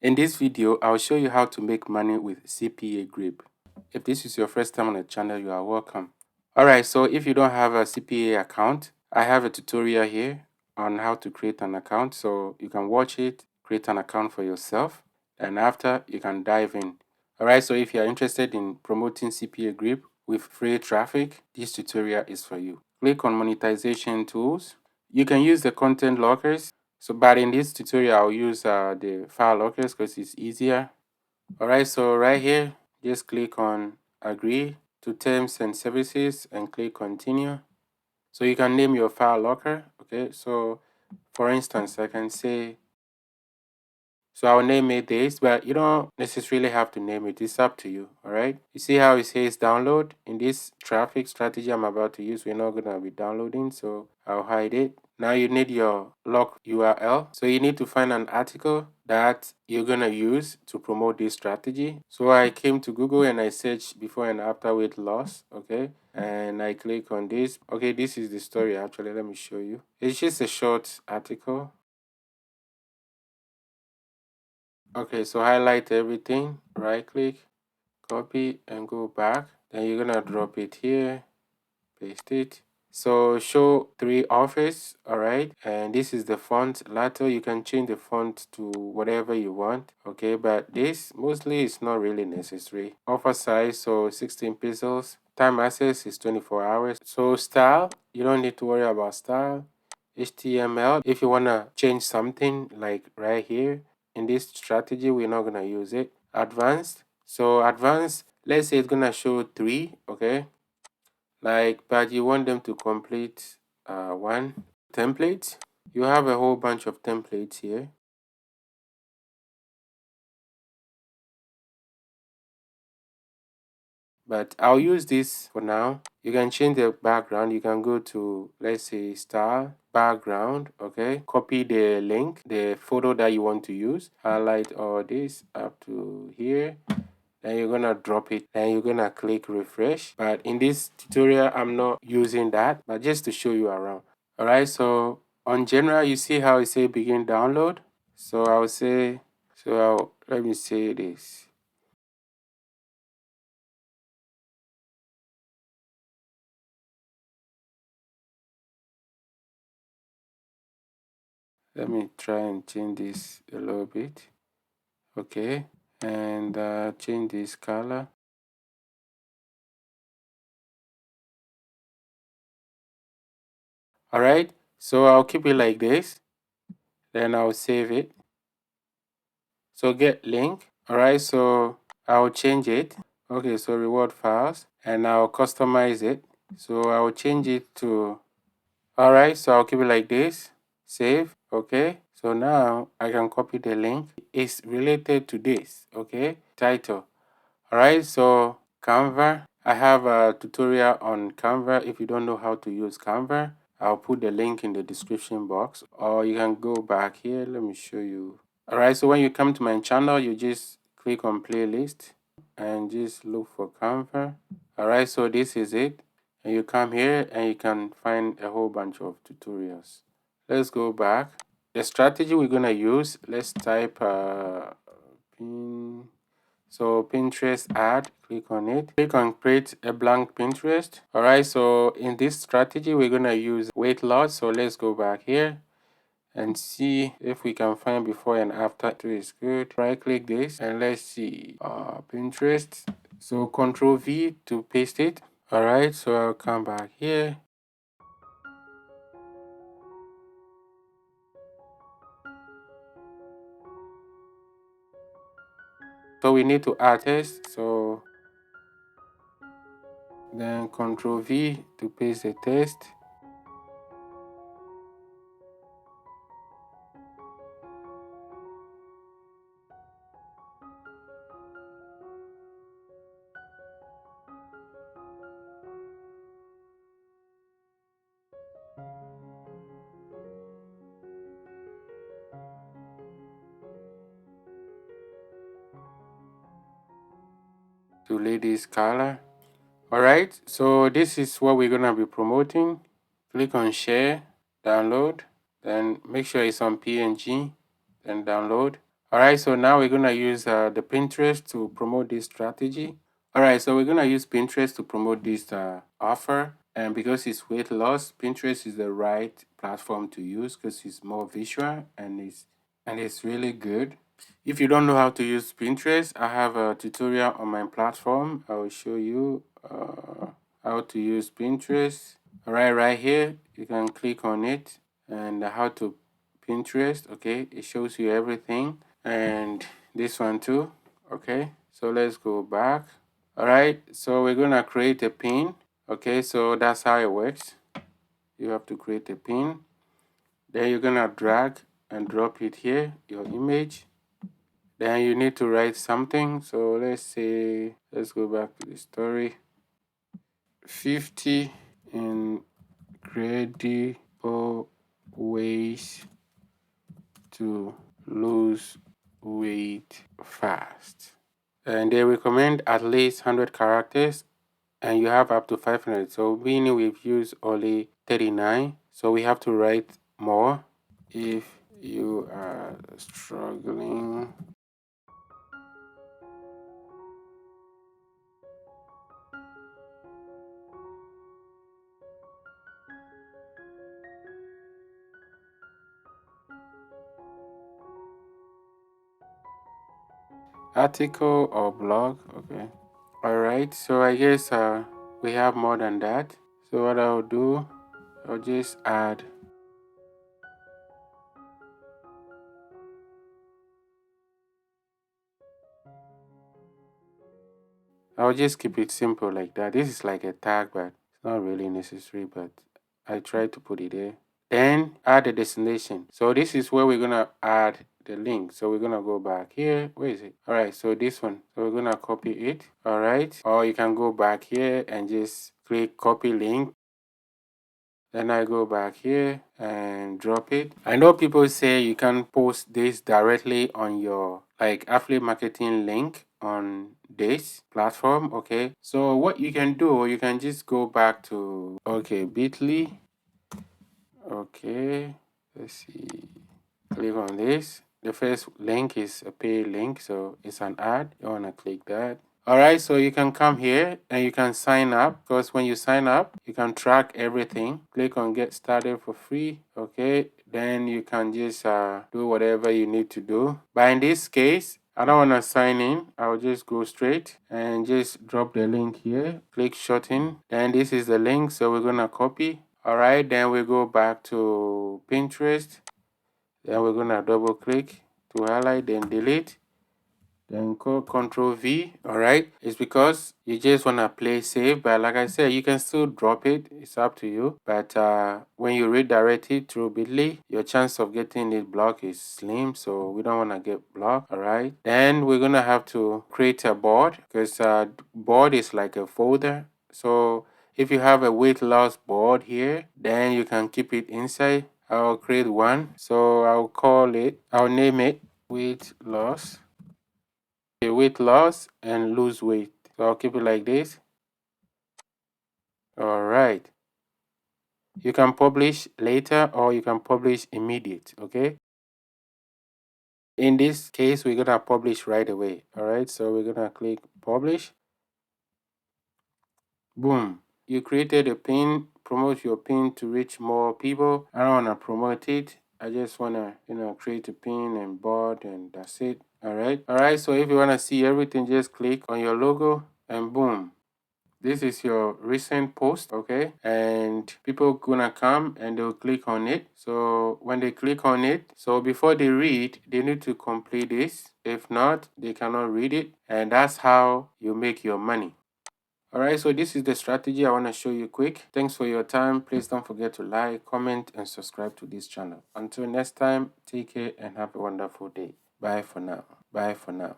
In this video, I'll show you how to make money with CPAGrip. If this is your first time on the channel, you are welcome. Alright, so if you don't have a CPA account, I have a tutorial here on how to create an account. So you can watch it, create an account for yourself, and after you can dive in. Alright, so if you are interested in promoting CPAGrip with free traffic, this tutorial is for you. Click on monetization tools. You can use the content lockers. But in this tutorial, I'll use the file lockers because it's easier. Alright, so right here, just click on agree to terms and services and click continue. So you can name your file locker. Okay, so for instance, I can say, so I'll name it this, but you don't necessarily have to name it. It's up to you. All right. You see how it says download? In this traffic strategy I'm about to use, we're not going to be downloading. So I'll hide it. Now you need your lock URL. So you need to find an article that you're going to use to promote this strategy. So I came to Google and I searched before and after weight loss. Okay. And I click on this. Okay, this is the story actually. Let me show you. It's just a short article. Okay, so highlight everything, right click, copy and go back. Then you're gonna drop it here, paste it. So show 3 office, all right, and this is the font. Later you can change the font to whatever you want, okay, but this mostly is not really necessary. Offer size, so 16 pixels. Time access is 24 hours. So style, you don't need to worry about style. HTML, if you want to change something like right here in this strategy, we're not going to use it. Advanced, so advanced, let's say it's going to show 3, okay, like, but you want them to complete 1. Templates, you have a whole bunch of templates here. But I'll use this for now. You can change the background. You can go to, let's say, style, background, okay? Copy the link, the photo that you want to use. Highlight all this up to here. Then you're gonna drop it. Then you're gonna click refresh. But in this tutorial, I'm not using that, but just to show you around. All right, so on general, you see how it say begin download. So I'll say, let me say this. Let me try and change this a little bit. Okay, and change this color. All right, so I'll keep it like this. Then I'll save it. So get link. All right, so I'll change it. Okay, so reward files, and I'll customize it. So I'll change it to, all right, so I'll keep it like this. Save. Okay, so now I can copy the link. It's related to this. Okay, title. All right, so Canva, I have a tutorial on Canva. If you don't know how to use Canva, I'll put the link in the description box, or you can go back here. Let me show you. All right, so when you come to my channel, you just click on playlist and just look for Canva. All right, so this is it. And you come here and you can find a whole bunch of tutorials. Let's go back. The strategy we're gonna use, let's type so Pinterest ad, click on it. Click on create a blank Pinterest. All right, so in this strategy, we're gonna use weight loss. So let's go back here and see if we can find before and after. It is good. Right click this and let's see Pinterest. So Control V to paste it. All right, so I'll come back here. So we need to add text. So then Control V to paste the text. To ladies color. All right, so this is what we're gonna be promoting. Click on share, download, then make sure it's on PNG, then download. All right, so now we're gonna use the Pinterest to promote this strategy. All right, so we're gonna use Pinterest to promote this offer, and because it's weight loss, Pinterest is the right platform to use because it's more visual and it's really good. If you don't know how to use Pinterest, I have a tutorial on my platform. I will show you how to use Pinterest. All right here, you can click on it and how to Pinterest. Okay, it shows you everything, and this one too. Okay, so let's go back. All right, so we're gonna create a pin. Okay, so that's how it works. You have to create a pin. Then you're gonna drag and drop it here, your image. Then you need to write something. So let's say, let's go back to the story. 50 incredible ways to lose weight fast. And they recommend at least 100 characters, and you have up to 500. So meaning we've used only 39. So we have to write more. If you are struggling article or blog, okay. All right, so I guess we have more than that. So what I'll do, I'll just add I'll just keep it simple like that. This is like a tag, but it's not really necessary, but I try to put it there. Then add a destination. So this is where we're gonna add the link. So we're gonna go back here. Where is it? All right, so this one. So we're gonna copy it. All right, or you can go back here and just click copy link. Then I go back here and drop it. I know people say you can post this directly on your like affiliate marketing link on this platform. Okay, so what you can do, you can just go back to bit.ly. Okay, let's see, click on this. The first link is a pay link, so it's an ad. You want to click that. All right, so you can come here and you can sign up, because when you sign up, you can track everything. Click on get started for free. Okay, then you can just do whatever you need to do. But in this case, I don't want to sign in. I'll just go straight and just drop the link here. Click shorten. Then this is the link, so we're going to copy. All right, then we go back to Pinterest. Then we're going to double click to highlight, then delete. Then call Control V. All right, it's because you just want to play safe, but like I said, you can still drop it. It's up to you. But when you redirect it through bit.ly, your chance of getting it blocked is slim, so we don't want to get blocked. All right, then we're gonna have to create a board, because board is like a folder. So if you have a weight loss board here, then you can keep it inside. I'll create one, so I'll name it weight loss. Weight loss and lose weight. So I'll keep it like this. All right. You can publish later or you can publish immediate. Okay. In this case, we're gonna publish right away. All right. So we're gonna click publish. Boom. You created a pin. Promote your pin to reach more people. I don't wanna promote it. I just wanna, create a pin and board, and that's it. All right. All right. So if you wanna see everything, just click on your logo and boom. This is your recent post, okay? And people gonna come and they'll click on it. So when they click on it, so before they read, they need to complete this. If not, they cannot read it. And that's how you make your money. All right, so this is the strategy I want to show you quick. Thanks for your time. Please don't forget to like, comment, and subscribe to this channel. Until next time, take care and have a wonderful day. Bye for now. Bye for now.